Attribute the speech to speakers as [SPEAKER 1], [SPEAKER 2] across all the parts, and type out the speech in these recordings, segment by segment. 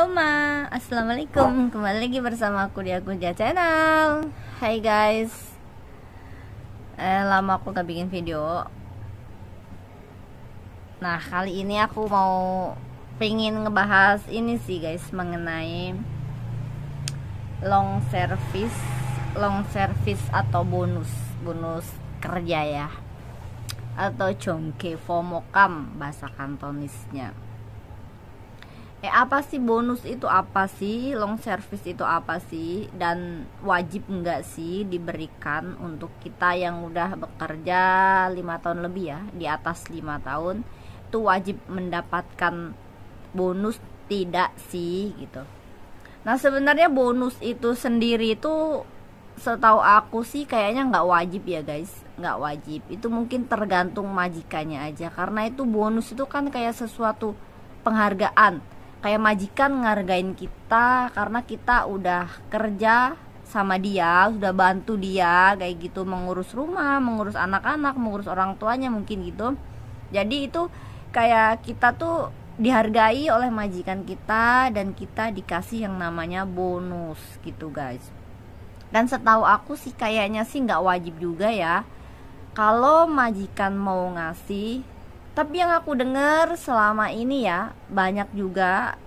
[SPEAKER 1] Halo Ma, Assalamualaikum. Kembali lagi bersama aku di Akunja Channel. Hai guys, lama aku gak bikin video. Nah kali ini aku mau pengen ngebahas ini sih guys, mengenai long service atau bonus kerja ya, atau jongke fomokam bahasa Kantonisnya. Apa sih bonus itu, apa sih long service itu, apa sih, dan wajib enggak sih diberikan untuk kita yang udah bekerja 5 tahun lebih ya, di atas 5 tahun itu wajib mendapatkan bonus tidak sih gitu. Nah sebenarnya bonus itu sendiri itu setahu aku sih kayaknya nggak wajib ya guys, nggak wajib. Itu mungkin tergantung majikannya aja, karena itu bonus itu kan kayak sesuatu penghargaan, kayak majikan ngargain kita karena kita udah kerja sama dia, sudah bantu dia kayak gitu, mengurus rumah, mengurus anak-anak, mengurus orang tuanya mungkin gitu. Jadi itu kayak kita tuh dihargai oleh majikan kita dan kita dikasih yang namanya bonus gitu guys. Dan setahu aku sih kayaknya sih nggak wajib juga ya kalau majikan mau ngasih. Tapi yang aku dengar selama ini ya, banyak juga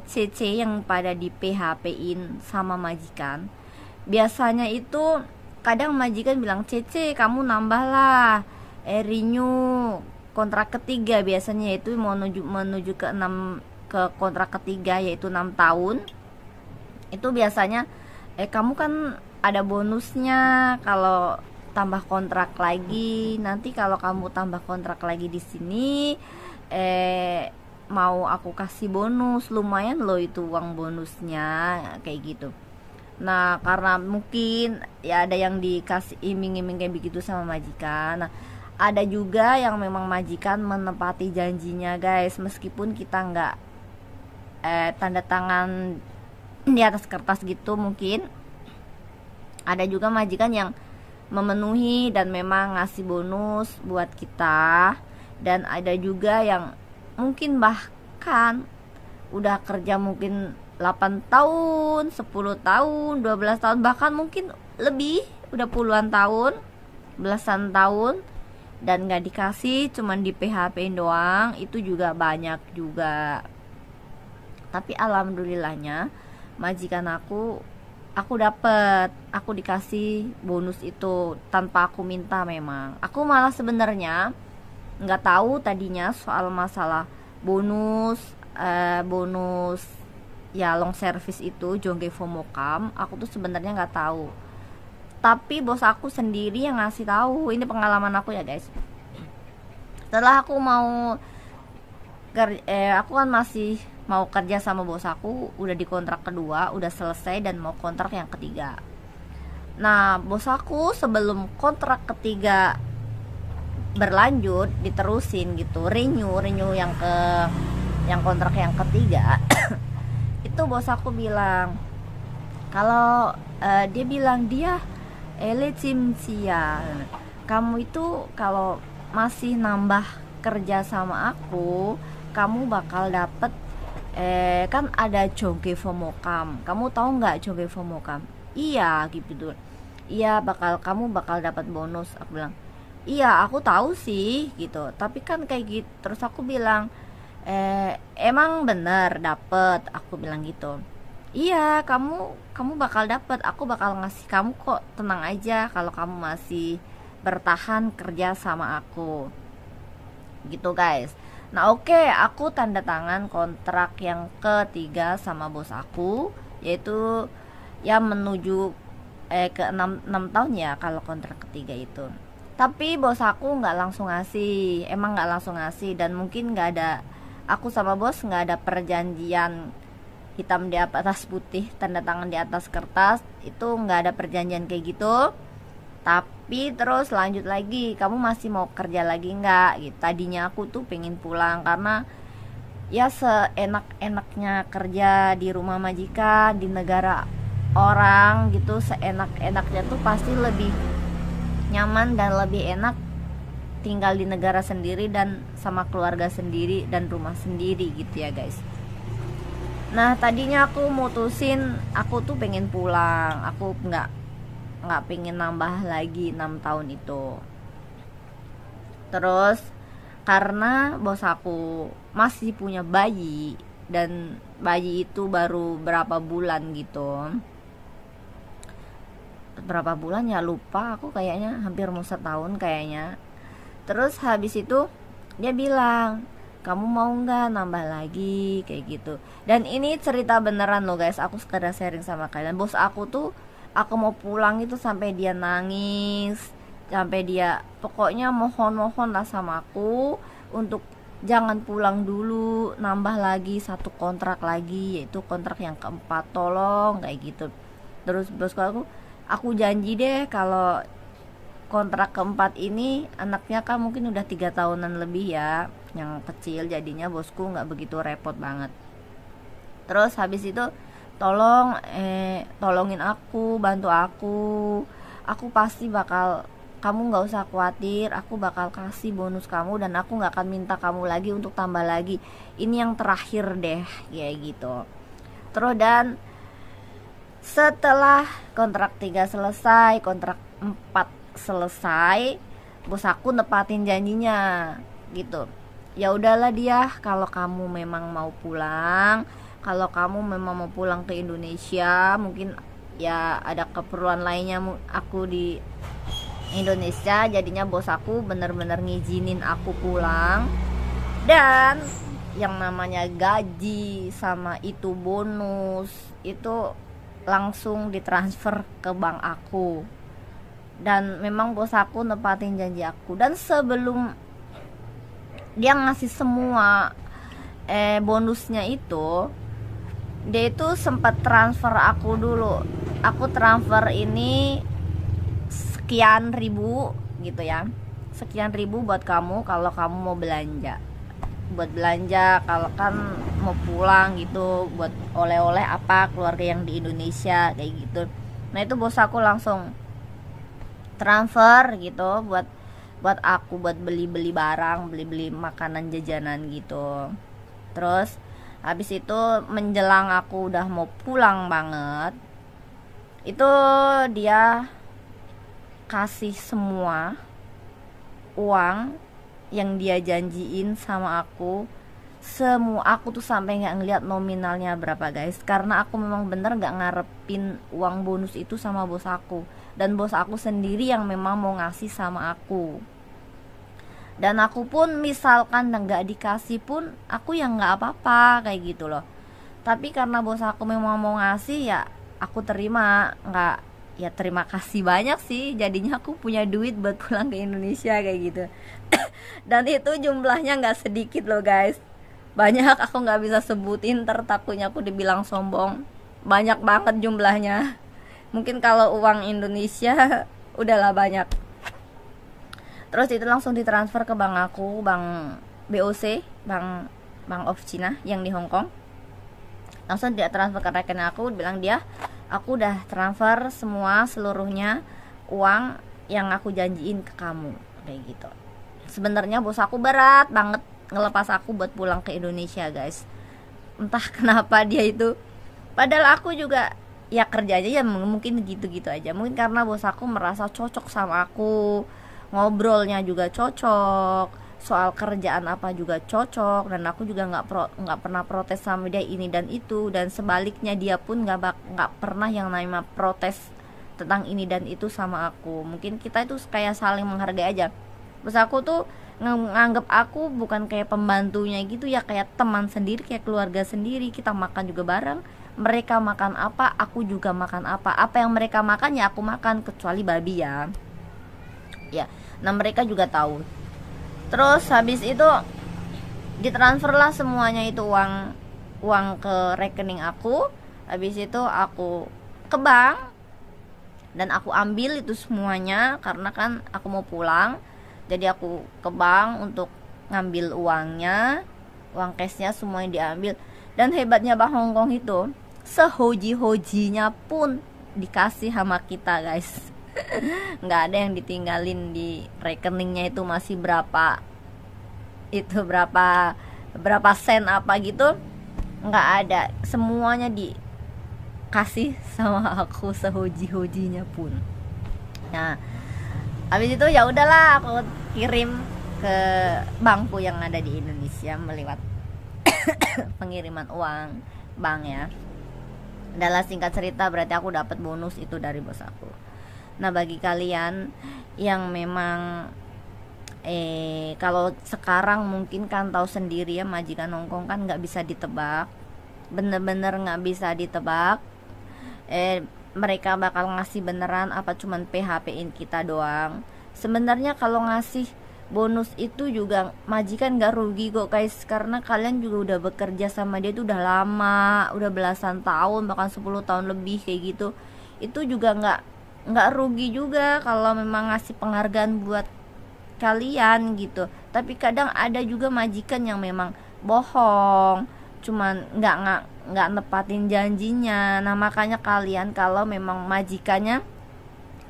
[SPEAKER 1] CC yang pada di PHP-in sama majikan. Biasanya itu kadang majikan bilang, CC kamu nambahlah renew kontrak ketiga, biasanya itu menuju ke kontrak ketiga, yaitu 6 tahun. Itu biasanya kamu kan ada bonusnya kalau tambah kontrak lagi. Nanti kalau kamu tambah kontrak lagi di sini mau aku kasih bonus, lumayan loh itu uang bonusnya kayak gitu. Nah karena mungkin ya ada yang dikasih iming-iming kayak begitu sama majikan. Nah ada juga yang memang majikan menepati janjinya guys, meskipun kita nggak tanda tangan di atas kertas gitu. Mungkin ada juga majikan yang memenuhi dan memang ngasih bonus buat kita. Dan ada juga yang mungkin bahkan udah kerja mungkin 8 tahun, 10 tahun, 12 tahun, bahkan mungkin lebih, udah puluhan tahun, belasan tahun, dan gak dikasih, cuman di PHP-in doang. Itu juga banyak juga. Tapi alhamdulillahnya majikan aku dikasih bonus itu tanpa aku minta. Memang aku malah sebenarnya nggak tahu tadinya soal masalah bonus ya long service itu jongke fomokam. Aku tuh sebenarnya nggak tahu, tapi bos aku sendiri yang ngasih tahu. Ini pengalaman aku ya guys. Setelah aku aku kan masih mau kerja sama bos aku, udah di kontrak kedua, udah selesai dan mau kontrak yang ketiga. Nah bos aku sebelum kontrak ketiga berlanjut, diterusin gitu, renew yang kontrak yang ketiga itu bos aku bilang kalau dia bilang Cimcia, kamu itu kalau masih nambah kerja sama aku, kamu bakal dapet kan ada jongke fomokam. Kamu tahu nggak jongke fomokam? Iya gitu. Iya, kamu bakal dapat bonus. Aku bilang iya aku tahu sih gitu, tapi kan kayak gitu. Terus aku bilang emang bener dapet? Aku bilang gitu. Iya kamu bakal dapet, aku bakal ngasih kamu kok, tenang aja kalau kamu masih bertahan kerja sama aku gitu guys. Nah oke, aku tanda tangan kontrak yang ketiga sama bos aku, yaitu ya menuju ke 6 tahun ya kalau kontrak ketiga itu. Tapi bos aku nggak langsung ngasih, emang nggak langsung ngasih. Dan mungkin nggak ada, aku sama bos nggak ada perjanjian hitam di atas putih, tanda tangan di atas kertas. Itu nggak ada perjanjian kayak gitu. Tapi terus lanjut lagi, kamu masih mau kerja lagi nggak gitu. Tadinya aku tuh pengen pulang karena ya seenak-enaknya kerja di rumah majikan, di negara orang gitu, seenak-enaknya tuh pasti lebih nyaman dan lebih enak tinggal di negara sendiri dan sama keluarga sendiri dan rumah sendiri gitu ya guys. Nah tadinya aku mutusin aku tuh pengen pulang, aku nggak pengen nambah lagi 6 tahun itu. Terus karena bos aku masih punya bayi, dan bayi itu baru berapa bulan gitu, berapa bulan ya lupa aku, kayaknya hampir mau setahun kayaknya. Terus habis itu dia bilang, kamu mau nggak nambah lagi kayak gitu. Dan ini cerita beneran loh guys, aku sekedar sharing sama kalian. Bos aku tuh, aku mau pulang itu sampai dia nangis, sampai dia pokoknya mohon-mohon lah sama aku untuk jangan pulang dulu, nambah lagi satu kontrak lagi, yaitu kontrak yang keempat, tolong kayak gitu. Terus bosku aku janji deh kalau kontrak keempat ini anaknya kan mungkin udah 3 tahunan lebih ya, yang kecil, jadinya bosku nggak begitu repot banget. Terus habis itu tolongin aku, bantu aku pasti bakal, kamu nggak usah khawatir, aku bakal kasih bonus kamu dan aku nggak akan minta kamu lagi untuk tambah lagi, ini yang terakhir deh kayak gitu. Terus dan setelah kontrak 3 selesai, kontrak 4 selesai, bos aku nepatin janjinya gitu. Ya udahlah dia, kalau kamu memang mau pulang, kalau kamu memang mau pulang ke Indonesia, mungkin ya ada keperluan lainnya aku di Indonesia, jadinya bos aku bener-bener ngizinin aku pulang. Dan yang namanya gaji sama itu bonus itu langsung ditransfer ke bank aku. Dan memang bos aku nepatin janji aku, dan sebelum dia ngasih semua bonusnya itu, dia itu sempat transfer aku dulu. Aku transfer ini sekian ribu gitu ya, sekian ribu buat kamu kalau kamu mau belanja, buat belanja kalau kan mau pulang gitu, buat oleh-oleh apa keluarga yang di Indonesia kayak gitu. Nah itu bos aku langsung transfer gitu buat aku, buat beli-beli barang, beli-beli makanan jajanan gitu. Terus habis itu menjelang aku udah mau pulang banget, itu dia kasih semua uang yang dia janjiin sama aku. Semua, aku tuh sampai nggak ngeliat nominalnya berapa guys, karena aku memang bener nggak ngarepin uang bonus itu sama bos aku, dan bos aku sendiri yang memang mau ngasih sama aku. Dan aku pun misalkan nggak dikasih pun aku yang nggak apa-apa kayak gitu loh. Tapi karena bos aku memang mau ngasih, ya aku terima. Nggak, ya terima kasih banyak sih, jadinya aku punya duit buat pulang ke Indonesia kayak gitu. Dan itu jumlahnya nggak sedikit loh guys, banyak, aku nggak bisa sebutin, takutnya aku dibilang sombong. Banyak banget jumlahnya, mungkin kalau uang Indonesia udahlah banyak. Terus itu langsung ditransfer ke bank aku, bank BOC, bank of China yang di Hong Kong. Langsung dia transfer ke rekening aku, bilang dia, aku udah transfer semua seluruhnya uang yang aku janjiin ke kamu kayak gitu. Sebenarnya bos aku berat banget ngelepas aku buat pulang ke Indonesia guys, entah kenapa dia itu, padahal aku juga ya kerja aja ya mungkin gitu-gitu aja, mungkin karena bos aku merasa cocok sama aku, ngobrolnya juga cocok, soal kerjaan apa juga cocok, dan aku juga nggak pernah protes sama dia ini dan itu, dan sebaliknya dia pun nggak pernah yang namanya protes tentang ini dan itu sama aku. Mungkin kita itu kayak saling menghargai aja. Bos aku tuh nganggep aku bukan kayak pembantunya gitu ya, kayak teman sendiri, kayak keluarga sendiri. Kita makan juga bareng, mereka makan apa aku juga makan apa yang mereka makan ya aku makan, kecuali babi ya. Nah mereka juga tahu. Terus habis itu ditransfer lah semuanya itu uang ke rekening aku. Habis itu aku ke bank dan aku ambil itu semuanya, karena kan aku mau pulang. Jadi aku ke bank untuk ngambil uangnya, uang cashnya semuanya diambil. Dan hebatnya Bank Hongkong itu, sehoji-hojinya pun dikasih sama kita guys. Nggak ada yang ditinggalin di rekeningnya, itu masih berapa sen apa gitu, nggak ada, semuanya dikasih sama aku sehoji-hojinya pun. Nah, habis itu ya udahlah aku kirim ke bankku yang ada di Indonesia melewat pengiriman uang bank ya. Adalah singkat cerita berarti aku dapat bonus itu dari bos aku. Nah, bagi kalian yang memang kalau sekarang mungkin kan tahu sendiri ya, majikan Hongkong kan nggak bisa ditebak, bener-bener nggak bisa ditebak. Mereka bakal ngasih beneran apa cuman PHP-in kita doang. Sebenarnya kalau ngasih bonus itu juga majikan nggak rugi kok guys, karena kalian juga udah bekerja sama dia itu udah lama, udah belasan tahun, bahkan 10 tahun lebih kayak gitu. Itu juga nggak rugi juga kalau memang ngasih penghargaan buat kalian gitu. Tapi kadang ada juga majikan yang memang bohong, cuman nggak nepatin janjinya. Nah, makanya kalian kalau memang majikannya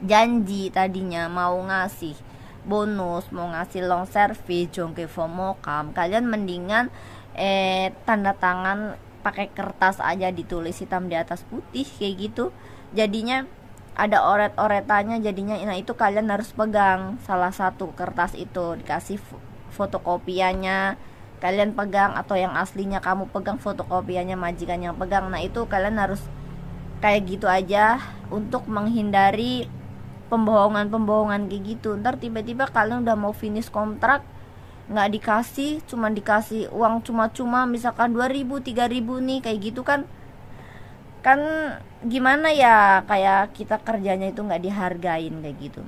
[SPEAKER 1] janji tadinya mau ngasih bonus, mau ngasih long service, jongke fomokam, kalian mendingan tanda tangan pakai kertas aja, ditulis hitam di atas putih kayak gitu. Jadinya ada oret-oretannya jadinya. Nah, itu kalian harus pegang salah satu kertas itu, dikasih fotokopiannya kalian pegang, atau yang aslinya kamu pegang, fotokopiannya majikan yang pegang. Nah, itu kalian harus kayak gitu aja untuk menghindari pembohongan kayak gitu. Ntar tiba-tiba kalian udah mau finish kontrak nggak dikasih, cuma dikasih uang cuma-cuma misalkan 2.000 3.000 nih kayak gitu kan gimana ya, kayak kita kerjanya itu nggak dihargain kayak gitu.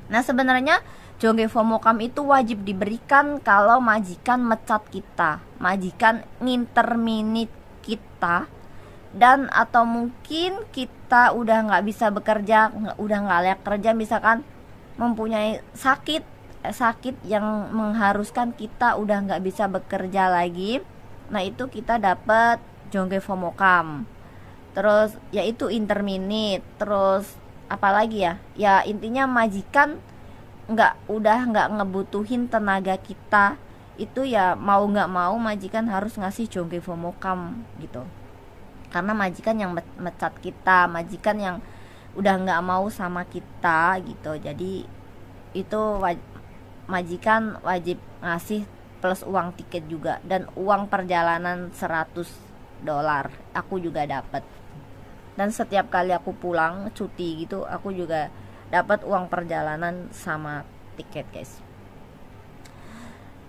[SPEAKER 1] Nah, sebenarnya jongke fomokam itu wajib diberikan kalau majikan mecat kita, majikan nginterminate kita, dan atau mungkin kita udah nggak bisa bekerja, udah nggak layak kerja, misalkan mempunyai sakit yang mengharuskan kita udah nggak bisa bekerja lagi. Nah, itu kita dapat jongke fomokam. Terus yaitu interminate. Terus apalagi ya intinya majikan udah nggak ngebutuhin tenaga kita, itu ya mau nggak mau majikan harus ngasih jongke fomokam gitu. Karena majikan yang mecat kita, majikan yang udah nggak mau sama kita gitu. Jadi itu majikan wajib ngasih plus uang tiket juga, dan uang perjalanan $100 aku juga dapat. Dan setiap kali aku pulang cuti gitu, aku juga dapat uang perjalanan sama tiket guys.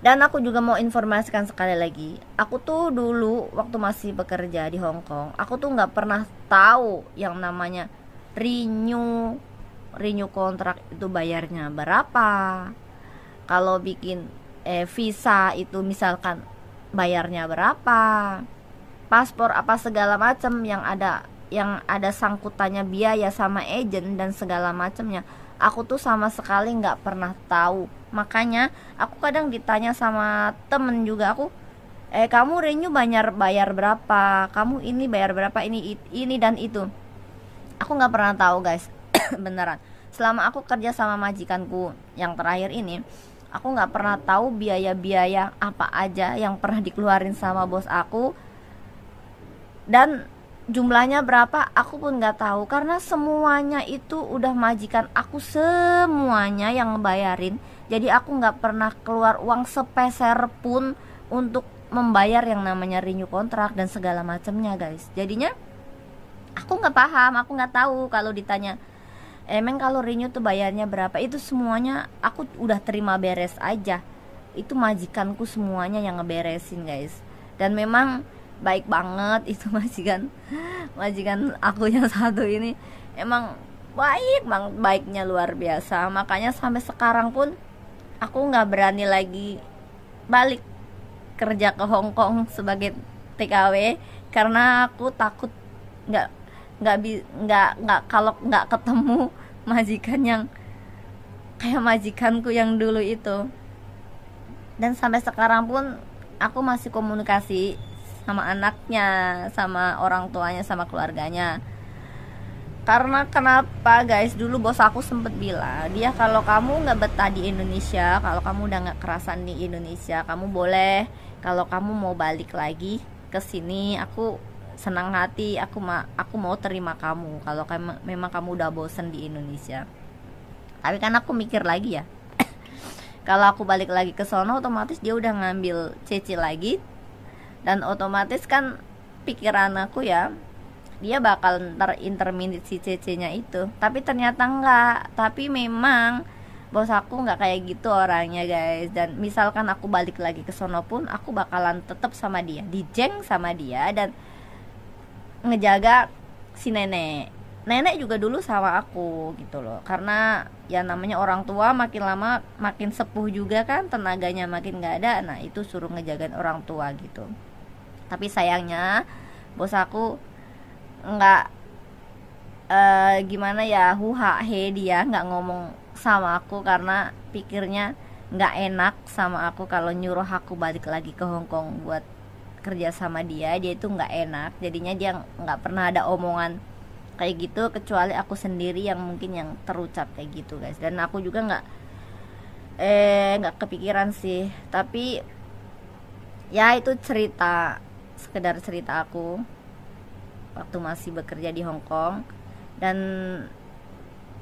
[SPEAKER 1] Dan aku juga mau informasikan sekali lagi, aku tuh dulu waktu masih bekerja di Hong Kong, aku tuh nggak pernah tahu yang namanya renew kontrak itu bayarnya berapa. Kalau bikin visa itu misalkan bayarnya berapa, paspor apa segala macam yang ada sangkutannya biaya sama agent dan segala macamnya, aku tuh sama sekali nggak pernah tahu. Makanya aku kadang ditanya sama temen juga, aku kamu renew bayar berapa, kamu ini bayar berapa, ini dan itu. Aku nggak pernah tahu guys. Beneran, selama aku kerja sama majikanku yang terakhir ini, aku nggak pernah tahu biaya-biaya apa aja yang pernah dikeluarin sama bos aku, dan jumlahnya berapa aku pun nggak tahu, karena semuanya itu udah majikan aku semuanya yang ngebayarin. Jadi aku nggak pernah keluar uang sepeser pun untuk membayar yang namanya renew kontrak dan segala macamnya guys. Jadinya aku nggak paham, aku nggak tahu kalau ditanya emang kalau renew tuh bayarnya berapa. Itu semuanya aku udah terima beres aja, itu majikanku semuanya yang ngeberesin guys. Dan memang baik banget itu majikan aku yang satu ini, emang baik banget, baiknya luar biasa. Makanya sampai sekarang pun aku nggak berani lagi balik kerja ke Hong Kong sebagai TKW, karena aku takut nggak kalau nggak ketemu majikan yang kayak majikanku yang dulu itu. Dan sampai sekarang pun aku masih komunikasi sama anaknya, sama orang tuanya, sama keluarganya. Karena kenapa guys, dulu bos aku sempet bilang, dia kalau kamu nggak betah di Indonesia, kalau kamu udah nggak kerasan di Indonesia, kamu boleh, kalau kamu mau balik lagi kesini, aku senang hati, aku mau terima kamu kalau memang kamu udah bosen di Indonesia. Tapi kan aku mikir lagi ya, kalau aku balik lagi ke sono otomatis dia udah ngambil Cece lagi, dan otomatis kan pikiran aku ya, dia bakal ntar interminate si Cece-nya itu. Tapi ternyata enggak, tapi memang bos aku nggak kayak gitu orangnya guys. Dan misalkan aku balik lagi ke sono pun aku bakalan tetap sama dia, dijeng sama dia, dan ngejaga si nenek juga dulu sama aku gitu loh. Karena ya namanya orang tua makin lama makin sepuh juga kan, tenaganya makin nggak ada. Nah itu suruh ngejagain orang tua gitu. Tapi sayangnya bos aku nggak gimana ya, huha he, dia nggak ngomong sama aku karena pikirnya nggak enak sama aku kalau nyuruh aku balik lagi ke Hong Kong buat kerja sama dia itu nggak enak. Jadinya dia nggak pernah ada omongan kayak gitu, kecuali aku sendiri yang mungkin yang terucap kayak gitu guys. Dan aku juga nggak kepikiran sih, tapi ya itu cerita, sekedar cerita aku waktu masih bekerja di Hong Kong. Dan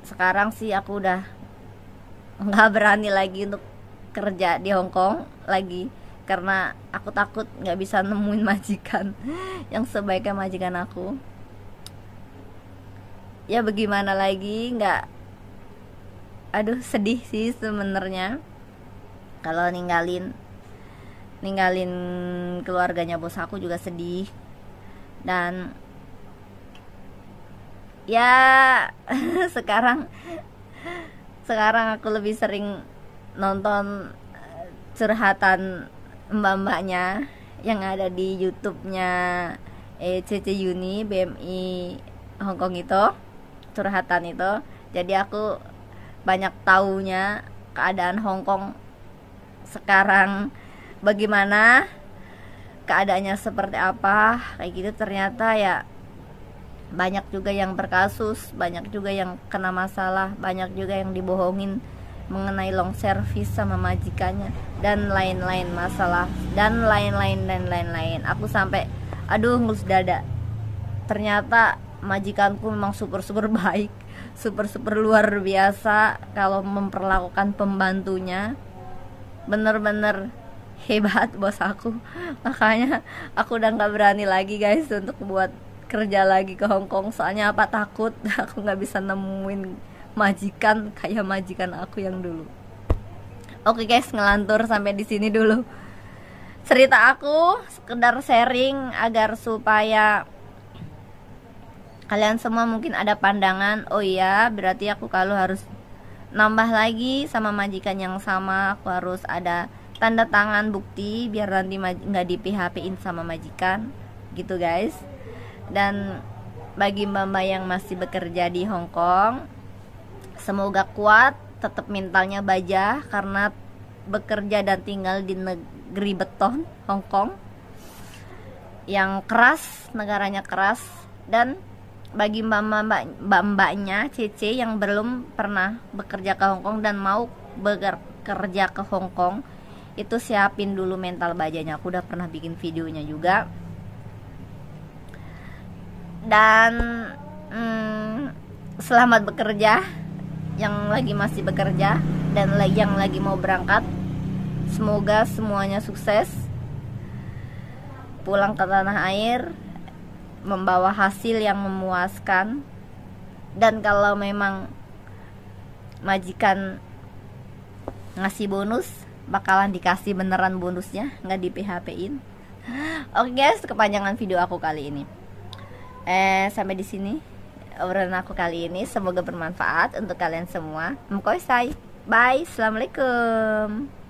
[SPEAKER 1] sekarang sih aku udah nggak berani lagi untuk kerja di Hong Kong lagi, karena aku takut nggak bisa nemuin majikan yang sebaiknya majikan aku. Ya bagaimana lagi, aduh sedih sih sebenarnya kalau ninggalin keluarganya bos aku, juga sedih. Dan ya sekarang aku lebih sering nonton curhatan mbak-mbaknya yang ada di YouTube-nya Cece Yuni BMI Hong Kong itu, curhatan itu. Jadi aku banyak taunya keadaan Hong Kong sekarang, bagaimana keadaannya, seperti apa kayak gitu. Ternyata ya banyak juga yang berkasus, banyak juga yang kena masalah, banyak juga yang dibohongin mengenai long service sama majikannya, dan lain-lain masalah, dan lain-lain. Aku sampai aduh ngelus dada. Ternyata majikanku memang super baik, super luar biasa kalau memperlakukan pembantunya. Bener-bener hebat bos aku. Makanya aku udah nggak berani lagi guys untuk buat kerja lagi ke Hong Kong. Soalnya apa, takut aku nggak bisa nemuin majikan kayak majikan aku yang dulu. Oke guys, ngelantur sampai di sini dulu cerita aku, sekedar sharing agar supaya kalian semua mungkin ada pandangan, oh iya berarti aku kalau harus nambah lagi sama majikan yang sama, aku harus ada tanda tangan bukti biar nanti nggak di PHP-in sama majikan gitu guys. Dan bagi mbak-mbak yang masih bekerja di Hong Kong, semoga kuat, tetap mentalnya baja, karena bekerja dan tinggal di negeri beton Hong Kong yang keras, negaranya keras. Dan bagi mbak-mbaknya Cece yang belum pernah bekerja ke Hong Kong dan mau bekerja ke Hong Kong, itu siapin dulu mental bajanya. Aku udah pernah bikin videonya juga. Dan selamat bekerja yang lagi masih bekerja dan yang lagi mau berangkat. Semoga semuanya sukses, pulang ke tanah air membawa hasil yang memuaskan. Dan kalau memang majikan ngasih bonus, bakalan dikasih beneran bonusnya, nggak di PHP-in. Oke guys, kepanjangan video aku kali ini. Sampai di sini obrolan aku kali ini, semoga bermanfaat untuk kalian semua. Mkoisai, bye, assalamualaikum.